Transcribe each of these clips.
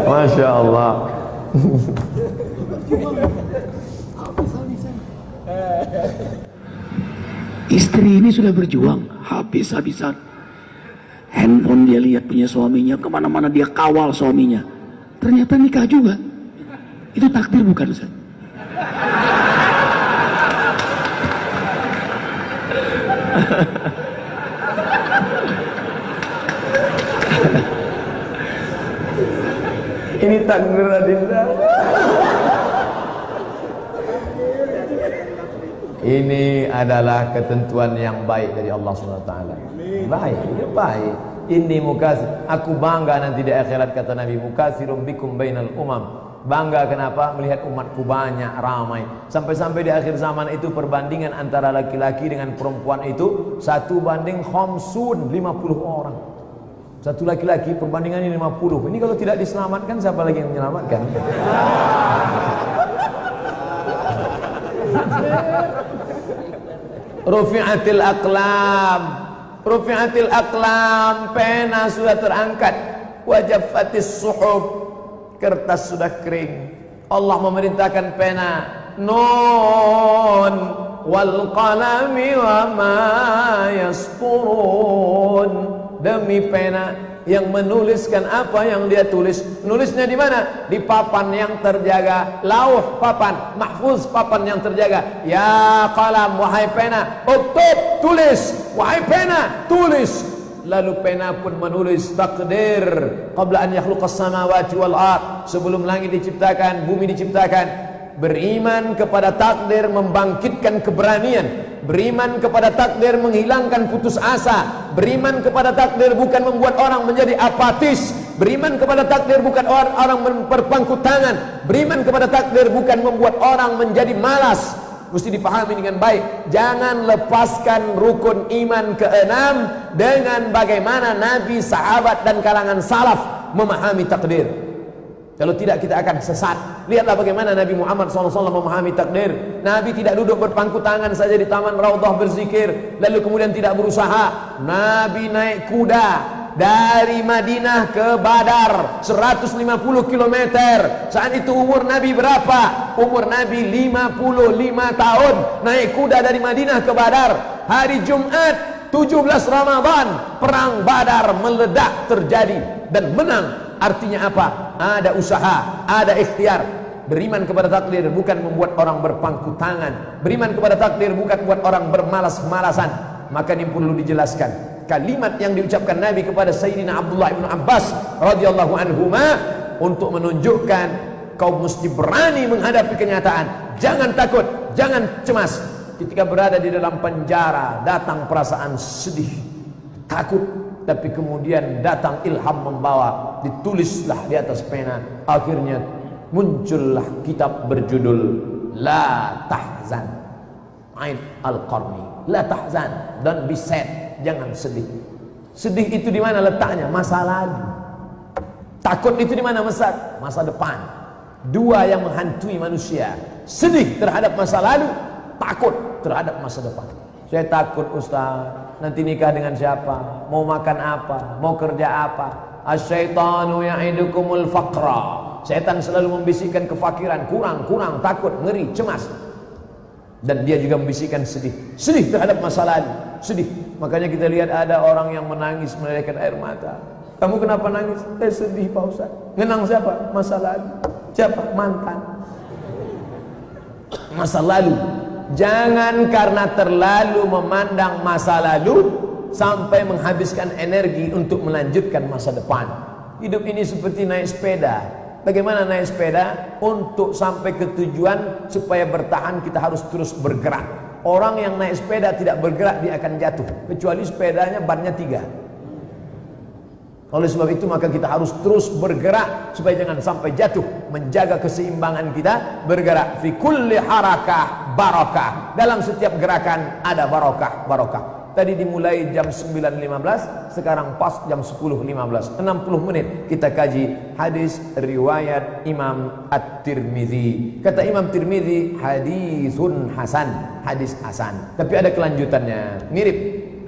Masya Allah. Istri ini sudah berjuang habis-habisan. Handphone dia lihat punya suaminya, kemana-mana dia kawal suaminya. Ternyata nikah juga. Itu takdir bukan, Ustaz? Ini takdir adinda. Ini adalah ketentuan yang baik dari Allah SWT. Baik, ini baik. Ini mukasir. Aku bangga nanti di akhirat, kata Nabi, mukasirum bikum bainal umam. Bangga kenapa? Melihat umatku banyak, ramai. Sampai-sampai di akhir zaman itu perbandingan antara laki-laki dengan perempuan itu 1:50, 50 orang. Satu laki-laki perbandingannya 50. Ini kalau tidak diselamatkan, siapa lagi yang menyelamatkan? Rufi'atil aqlam. Rufi'atil aqlam, pena sudah terangkat. Wajaffatis suhuf, kertas sudah kering. Allah memerintahkan pena, nun wal qalami wa ma yasqurun. Demi pena yang menuliskan apa yang dia tulis. Nulisnya di mana? Di papan yang terjaga. Lauh papan, mahfuz papan yang terjaga. Ya qalam, wahai pena, uktub, tulis. Wahai pena, tulis. Lalu pena pun menulis takdir. Qabla an yakhluqas samawati wal ard, sebelum langit diciptakan, bumi diciptakan. Beriman kepada takdir membangkitkan keberanian. Beriman kepada takdir menghilangkan putus asa. Beriman kepada takdir bukan membuat orang menjadi apatis. Beriman kepada takdir bukan orang berpangku tangan. Beriman kepada takdir bukan membuat orang menjadi malas. Mesti dipahami dengan baik. Jangan lepaskan rukun iman ke-6 dengan bagaimana Nabi, sahabat dan kalangan salaf memahami takdir. Kalau tidak kita akan sesat. Lihatlah bagaimana Nabi Muhammad SAW memahami takdir. Nabi tidak duduk berpangku tangan saja di taman Raudhah berzikir, lalu kemudian tidak berusaha. Nabi naik kuda dari Madinah ke Badar 150 km. Saat itu umur Nabi berapa? Umur Nabi 55 tahun. Naik kuda dari Madinah ke Badar. Hari Jumat 17 Ramadan, perang Badar meledak terjadi dan menang. Artinya apa? Ada usaha, ada ikhtiar. Beriman kepada takdir bukan membuat orang berpangku tangan. Beriman kepada takdir bukan membuat orang bermalas-malasan. Maka ini perlu dijelaskan. Kalimat yang diucapkan Nabi kepada Sayyidina Abdullah bin Abbas radhiyallahu anhuma untuk menunjukkan kau mesti berani menghadapi kenyataan. Jangan takut, jangan cemas. Ketika berada di dalam penjara, datang perasaan sedih, takut. Tapi kemudian datang ilham membawa, ditulislah di atas pena. Akhirnya muncullah kitab berjudul La Tahzan, Ain Al-Qarni. La Tahzan, don't be sad, jangan sedih. Sedih itu di mana letaknya? Masa lalu. Takut itu di mana? Masa depan. Dua yang menghantui manusia. Sedih terhadap masa lalu, takut terhadap masa depan. Saya takut, Ustaz, nanti nikah dengan siapa? Mau makan apa? Mau kerja apa? Asyaitanu ya'idukumul faqra. Setan selalu membisikkan kefakiran, kurang, takut, ngeri, cemas. Dan dia juga membisikkan sedih. Sedih terhadap masa lalu, sedih. Makanya kita lihat ada orang yang menangis meneteskan air mata. Kamu kenapa nangis? Sedih, Pak Ustaz. Ngenang siapa? Masa lalu. Siapa? Mantan. Masa lalu. Jangan karena terlalu memandang masa lalu sampai menghabiskan energi untuk melanjutkan masa depan. Hidup ini seperti naik sepeda. Bagaimana naik sepeda? Untuk sampai ke tujuan supaya bertahan kita harus terus bergerak. Orang yang naik sepeda tidak bergerak dia akan jatuh, kecuali sepedanya bannya 3. Oleh sebab itu maka kita harus terus bergerak supaya jangan sampai jatuh, menjaga keseimbangan kita, bergerak. Fi kulli harakah barakah. Dalam setiap gerakan ada barokah. Tadi dimulai jam 9.15, sekarang pas jam 10.15. 60 menit kita kaji hadis riwayat Imam At-Tirmidzi. Kata Imam Tirmidzi, hadisun hasan, hadis hasan. Tapi ada kelanjutannya, mirip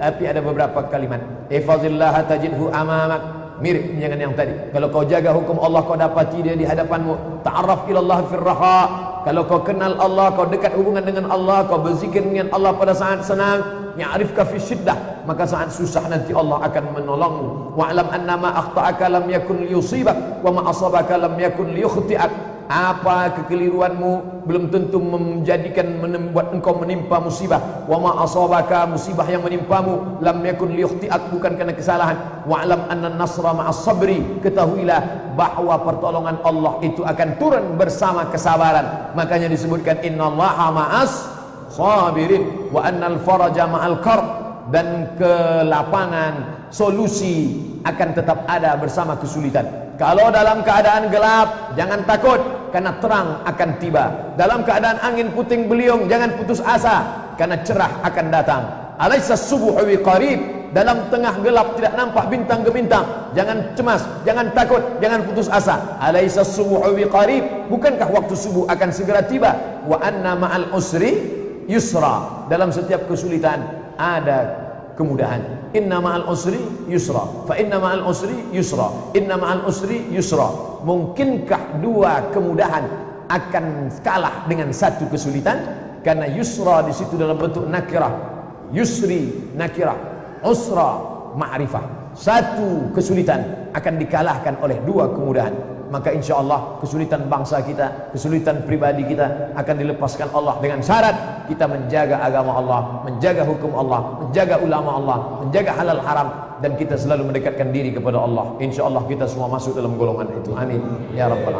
tapi ada beberapa kalimat. Ihfazillah tajidhu amamak. Mirip dengan yang tadi. Kalau kau jaga hukum Allah, kau dapati dia di hadapanmu. Ta'arraf ilallah firraha. Kalau kau kenal Allah, kau dekat hubungan dengan Allah, kau berzikir dengan Allah pada saat senang, ya'rifka fi syiddah, maka saat susah nanti Allah akan menolongmu. Wa'lam annama akhta'aka lam yakun liyusibak, wa ma asabaka lam yakun liyukhti'ak. Apa kekeliruanmu belum tentu membuat engkau menimpa musibah. Wa ma asabaka, musibah yang menimpamu, lam yakun liyukhti'ak, bukan karena kesalahan. Wa'lam anna nasra ma'as sabri, ketahuilah bahwa pertolongan Allah itu akan turun bersama kesabaran. Makanya disebutkan innallaha ma'as sabirin wa annal faraja ma'al karb, dan kelapangan, solusi akan tetap ada bersama kesulitan. Kalau dalam keadaan gelap, jangan takut, karena terang akan tiba. Dalam keadaan angin puting beliung, jangan putus asa, karena cerah akan datang. Alaysa subuhu biqarib, dalam tengah gelap tidak nampak bintang gemintang, jangan cemas, jangan takut, jangan putus asa. Alaysa subuhu biqarib, bukankah waktu subuh akan segera tiba? Wa anna ma'al usri yusra, dalam setiap kesulitan ada kemudahan. Inna ma'al usri yusra, fa inna ma'al usri yusra, inna ma'al usri yusra. Mungkinkah dua kemudahan akan kalah dengan satu kesulitan? Karena yusra di situ dalam bentuk nakirah, yusri nakirah, usra ma'rifah. Satu kesulitan akan dikalahkan oleh dua kemudahan. Maka insya Allah kesulitan bangsa kita, kesulitan pribadi kita akan dilepaskan Allah dengan syarat kita menjaga agama Allah, menjaga hukum Allah, menjaga ulama Allah, menjaga halal haram, dan kita selalu mendekatkan diri kepada Allah. Insya Allah kita semua masuk dalam golongan itu. Amin ya rabbal alamin.